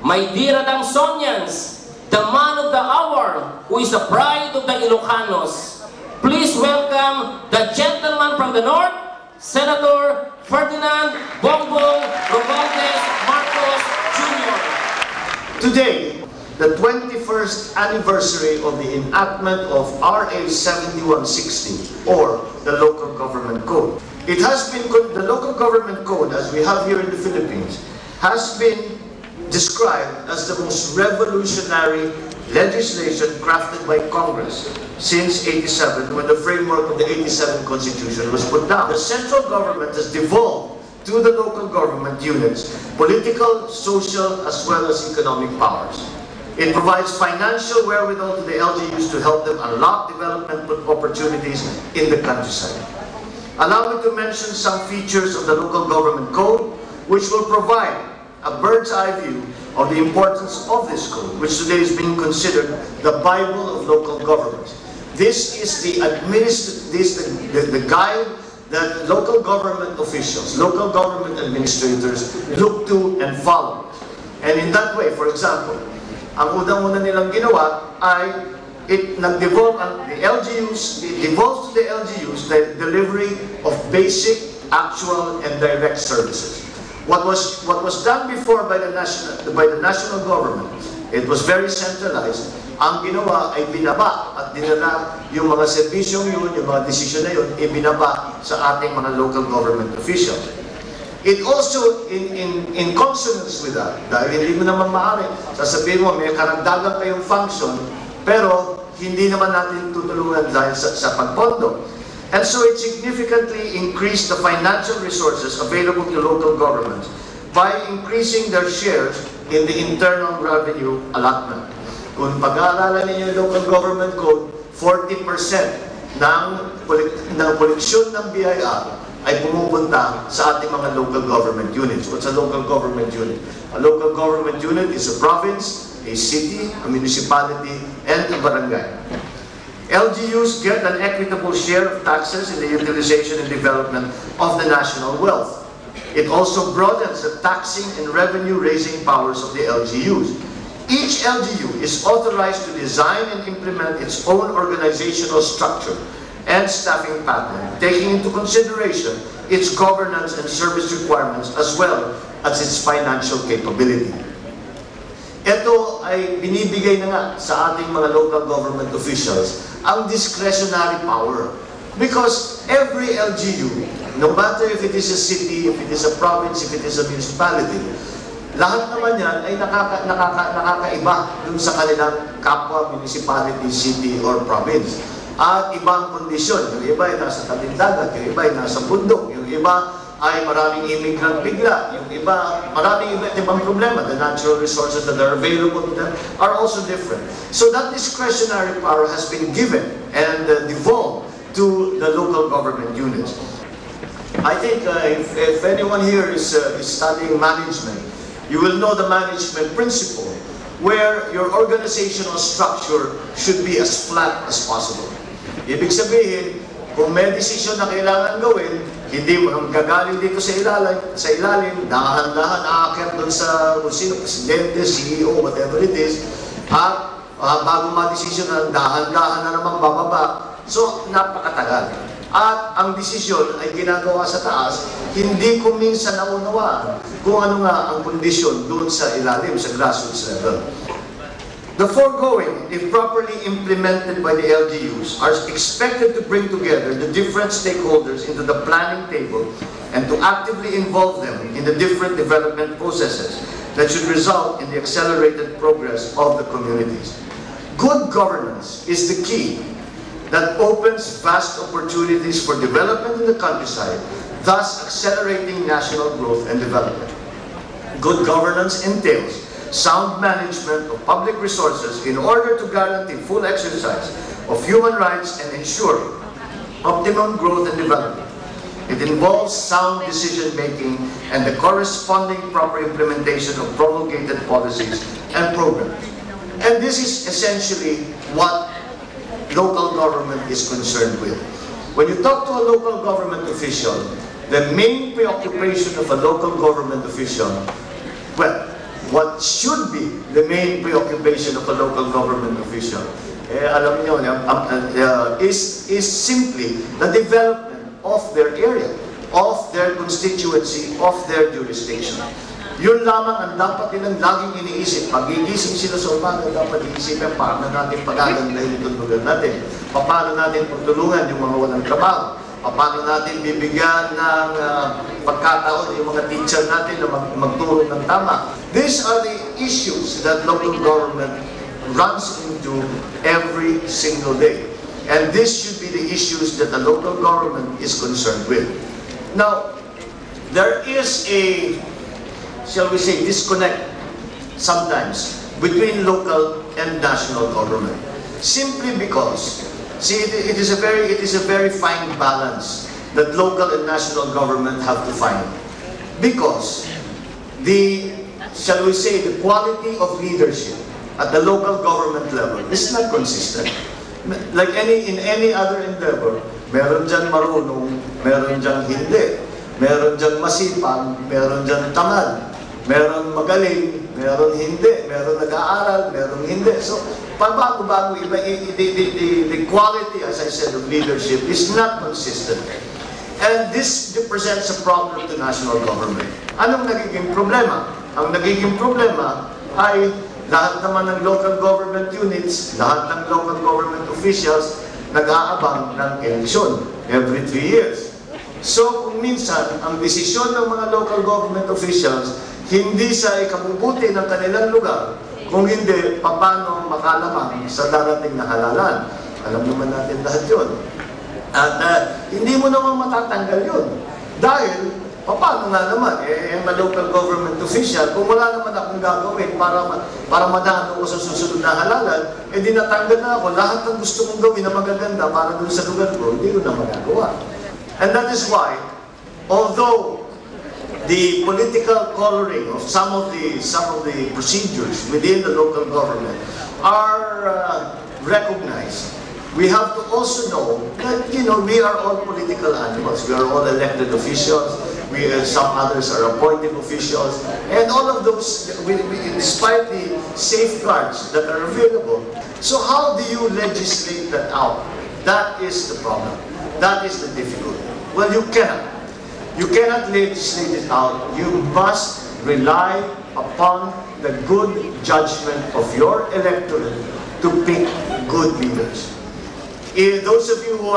my dear Adangsonians, the man of the hour, who is the pride of the Ilocanos, please welcome the gentleman from the north, Senator Ferdinand Bongbong Romualdez Marcos Jr. Today, the 21st anniversary of the enactment of RA 7160, or the Local Government Code. It has been, the Local Government Code, as we have here in the Philippines, has been described as the most revolutionary legislation crafted by Congress since '87, when the framework of the '87 Constitution was put down. The central government has devolved to the local government units political, social, as well as economic powers. It provides financial wherewithal to the LGUs to help them unlock development opportunities in the countryside. Allow me to mention some features of the Local Government Code, which will provide a bird's-eye view of the importance of this code, which today is being considered the Bible of local government. This is the guide that local government officials, local government administrators look to and follow. And in that way, for example, ang unang-una nilang ginawa ay it devolves to the LGUs the delivery of basic, actual, and direct services. What was done before by the national government, it was very centralized. Ang ginawa ay binaba at dinala yung mga serbisyong yun, yung mga desisyon na yun, ibinaba sa ating mga local government officials. It also, in consonance with that, dahil hindi mo naman maaari, sasabihin mo, may karagdagan kayong function, pero hindi naman natin tutulungan dahil sa pagpondo. And so it significantly increased the financial resources available to local governments by increasing their shares in the internal revenue allotment. Kung pag-aaralan ninyo yung local government code, 40% ng koleksyon ng BIR ay pumupunta sa ating mga local government units. What's a local government unit? A local government unit is a province, a city, a municipality, and a barangay. LGUs get an equitable share of taxes in the utilization and development of the national wealth. It also broadens the taxing and revenue-raising powers of the LGUs. Each LGU is authorized to design and implement its own organizational structure and staffing pattern, taking into consideration its governance and service requirements as well as its financial capability. Ito ay binibigay na nga sa ating mga local government officials ang discretionary power. Because every LGU, no matter if it is a city, if it is a province, if it is a municipality, lahat naman yan ay nakakaiba dun sa kanilang kapwa, municipality, city, or province. At ibang kondisyon. Yung iba ay nasa tabing dagat, yung iba ay nasa bundok, yung iba ay maraming immigrant bigla, yung iba, maraming iba't ibang problema. The natural resources that are available to them are also different. So that discretionary power has been given and devolved to the local government units. I think if anyone here is studying management, you will know the management principle, where your organizational structure should be as flat as possible. Ibig sabihin, kung may desisyon na kailangan gawin, hindi mo nang gagaling dito sa ilalim, dahan-dahan aakyat doon sa kung sino, presidente, CEO, whatever it is, at bago ma-desisyon na dahan-dahan na naman bababa. So, napakatagal. At ang desisyon ay ginagawa sa taas, hindi ko minsan naunawaan kung ano nga ang kondisyon doon sa ilalim, sa grassroots level. The foregoing, if properly implemented by the LGUs, are expected to bring together the different stakeholders into the planning table and to actively involve them in the different development processes that should result in the accelerated progress of the communities. Good governance is the key that opens vast opportunities for development in the countryside, thus accelerating national growth and development. Good governance entails sound management of public resources in order to guarantee full exercise of human rights and ensure optimum growth and development. It involves sound decision-making and the corresponding proper implementation of promulgated policies and programs. And this is essentially what local government is concerned with. When you talk to a local government official, the main preoccupation of a local government official, well, what should be the main preoccupation of a local government official, alam niyo, is simply the development of their area, of their constituency, of their jurisdiction. Yun lamang ang dapat nilang laging iniisip. Pag-iisip sila sa umaga, dapat iisipin paano natin pagagandahin itong lugar natin. Paano natin pagtulungan yung mga walang trabaho. Paano natin bibigyan ng pagkataon yung mga teacher natin na magturo ng tama. These are the issues that local government runs into every single day. And this should be the issues that the local government is concerned with. Now, there is a, shall we say, disconnect sometimes between local and national government. Simply because, see, it is a very fine balance that local and national government have to find. Because the, shall we say, the quality of leadership at the local government level is not consistent. Like in any other endeavor, meron dyan marunong, meron dyan hindi. Meron dyan masipag, meron dyan tamad. Meron magaling, meron hindi. Meron nag-aaral, meron hindi. So, pabago-bago iba, the quality, as I said, of leadership is not consistent. And this presents a problem to national government. Anong nagiging problema? Ang nagiging problema ay lahat naman ng local government units, lahat ng local government officials, nag-aabang ng eleksyon every 3 years. So, kung minsan, ang desisyon ng mga local government officials, hindi sa ikabubuti ng kanilang lugar, kung hindi, paano makalamang sa darating na halalan. Alam naman natin lahat yun. At hindi mo naman matatanggal yun. Dahil, paano nga naman, ang local government official, kung wala naman akong gagawin para madaan ako sa susunod na halalan, di natanggal na ako. Lahat ng gusto kong gawin na magaganda para dun sa lugar ko, hindi ko na magagawa. And that is why, although the political coloring of some of the procedures within the local government are recognized, we have to also know that, you know, we are all political animals. We are all elected officials. Some others are appointed officials. And all of those, despite the safeguards that are available. So how do you legislate that out? That is the problem. That is the difficulty. Well, you cannot. You cannot legislate it out. You must rely upon the good judgment of your electorate to pick good leaders. Those of you who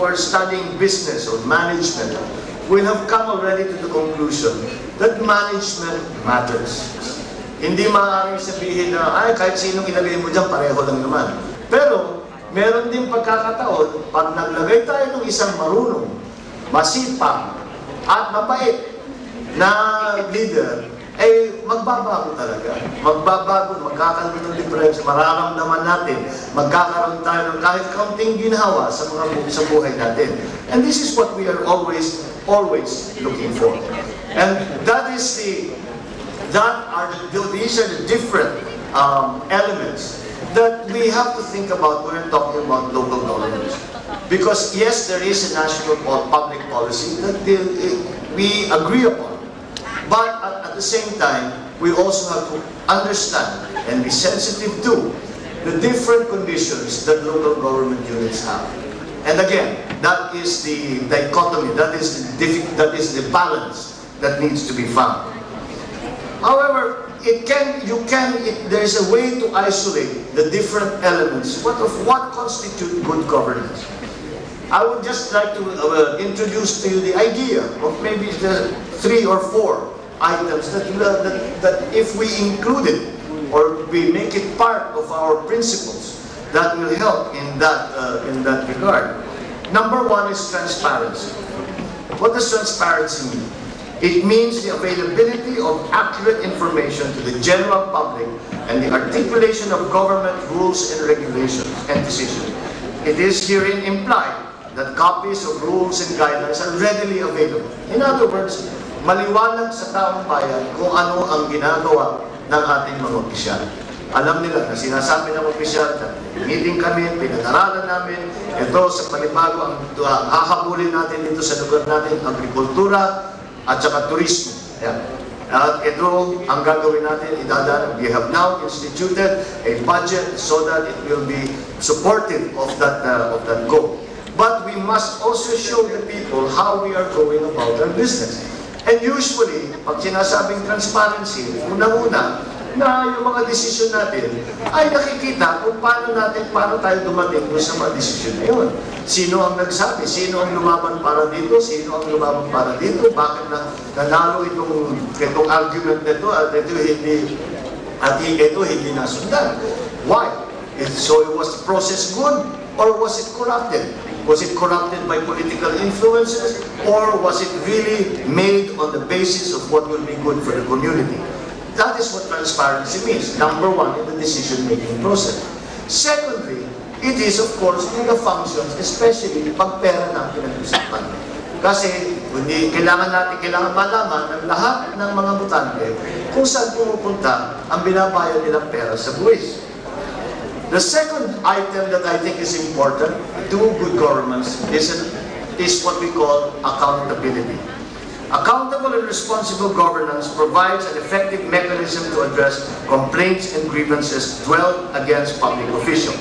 are studying business or management will have come already to the conclusion that management matters. Hindi maaaring sabihin na, kahit sinong ilagay mo dyan, pareho lang naman. Pero, meron din pagkakataon, pag naglagay tayo ng isang marunong, masipag, at mabait na leader, magbabago talaga. Magbabago, magkakaroon ng difference, mararamdaman natin, magkakaroon tayo ng kahit kaunting ginhawa sa buhay natin. And this is what we are always looking for. And these are the different elements that we have to think about when we're talking about local governments. Because yes, there is a national public policy that we agree upon. But at the same time, we also have to understand and be sensitive to the different conditions that local government units have. And again, that is the dichotomy, that is the balance that needs to be found. However, there is a way to isolate the different elements of what constitutes good governance. I would just like to introduce to you the idea of maybe the 3 or 4 items that if we include it or we make it part of our principles, that will help in that regard. Number 1 is transparency. What does transparency mean? It means the availability of accurate information to the general public and the articulation of government rules and regulations and decisions. It is herein implied that copies of rules and guidelines are readily available. In other words, maliwanag sa taong bayan kung ano ang ginagawa ng ating mga opisyal. Alam nila na sinasabi ng opisyal na meeting kami, pinag-aralan namin, ito sa panibago ang hahabulin natin dito sa lugar natin, agrikultura at saka turismo. Ayan. At ito ang gagawin natin, we have now instituted a budget so that it will be supportive of that goal. But we must also show the people how we are going about our business. And usually, pag sinasabing transparency, unang-una, na yung mga desisyon natin ay nakikita kung paano tayo dumating doon sa mga desisyon na yun. Sino ang nagsabi? Sino ang lumaban para dito? Sino ang lumaban para dito? Bakit nanalo itong argument na ito at ito hindi nasundan? Why? So was the process good or was it corrupted? Was it corrupted by political influences or was it really made on the basis of what will be good for the community? That is what transparency means. Number one, in the decision-making process. Secondly, it is of course in the functions, especially pag pera na pinag-usapan. Kasi kailangan malaman ng lahat ng mga botante kung saan pumupunta ang binabayad nilang pera sa buwis. The second item that I think is important to good governments is what we call accountability. Accountable and responsible governance provides an effective mechanism to address complaints and grievances dwelled against public officials.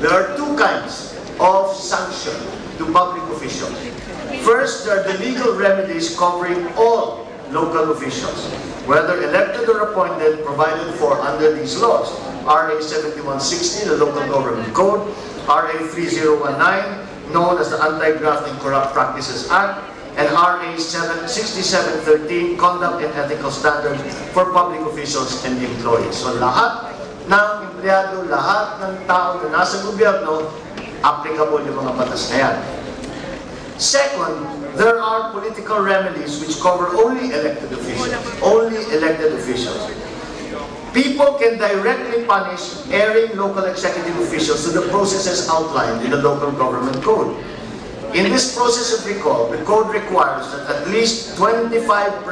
There are two kinds of sanction to public officials. First, there are the legal remedies covering all local officials, whether elected or appointed, provided for under these laws. RA 7160, the Local Government Code, RA 3019, known as the Anti-Graft and Corrupt Practices Act, and RA 6713, Conduct and Ethical Standards for Public Officials and Employees. So lahat ng empleyado, lahat ng tao na nasa gobyerno, applicable yung mga batas na yan. Second, there are political remedies which cover only elected officials. Only elected officials. People can directly punish erring local executive officials through the processes outlined in the Local Government Code. In this process of recall, the code requires that at least 25%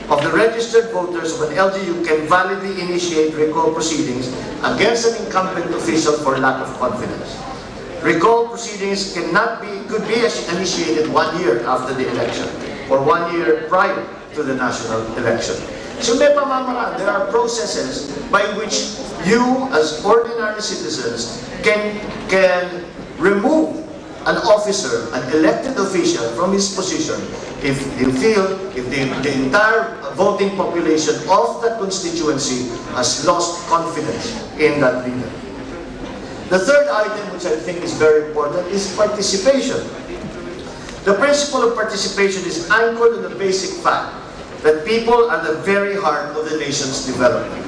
of the registered voters of an LGU can validly initiate recall proceedings against an incumbent official for lack of confidence. Recall proceedings could be initiated 1 year after the election or 1 year prior to the national election. So may pamamaraan, there are processes by which you as ordinary citizens can remove an officer, an elected official from his position if you feel, if the entire voting population of that constituency has lost confidence in that leader. The third item, which I think is very important, is participation. The principle of participation is anchored in the basic fact that people are the very heart of the nation's development.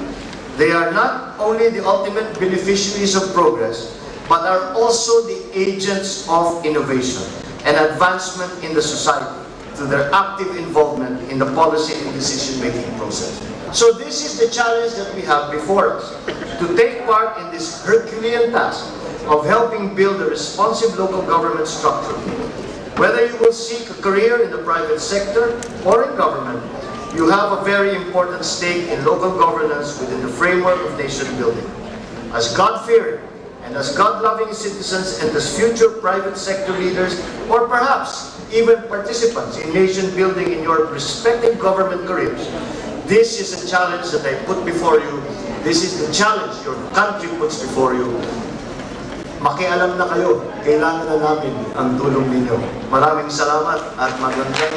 They are not only the ultimate beneficiaries of progress, but are also the agents of innovation and advancement in the society through their active involvement in the policy and decision-making process. So this is the challenge that we have before us, to take part in this Herculean task of helping build a responsive local government structure. Whether you will seek a career in the private sector or in government, you have a very important stake in local governance within the framework of nation building. As God-fearing and as God-loving citizens and as future private sector leaders, or perhaps even participants in nation building in your respective government careers, this is a challenge that I put before you. This is the challenge your country puts before you. Makialam na kayo, kailangan na namin ang tulong ninyo. Maraming salamat at magandang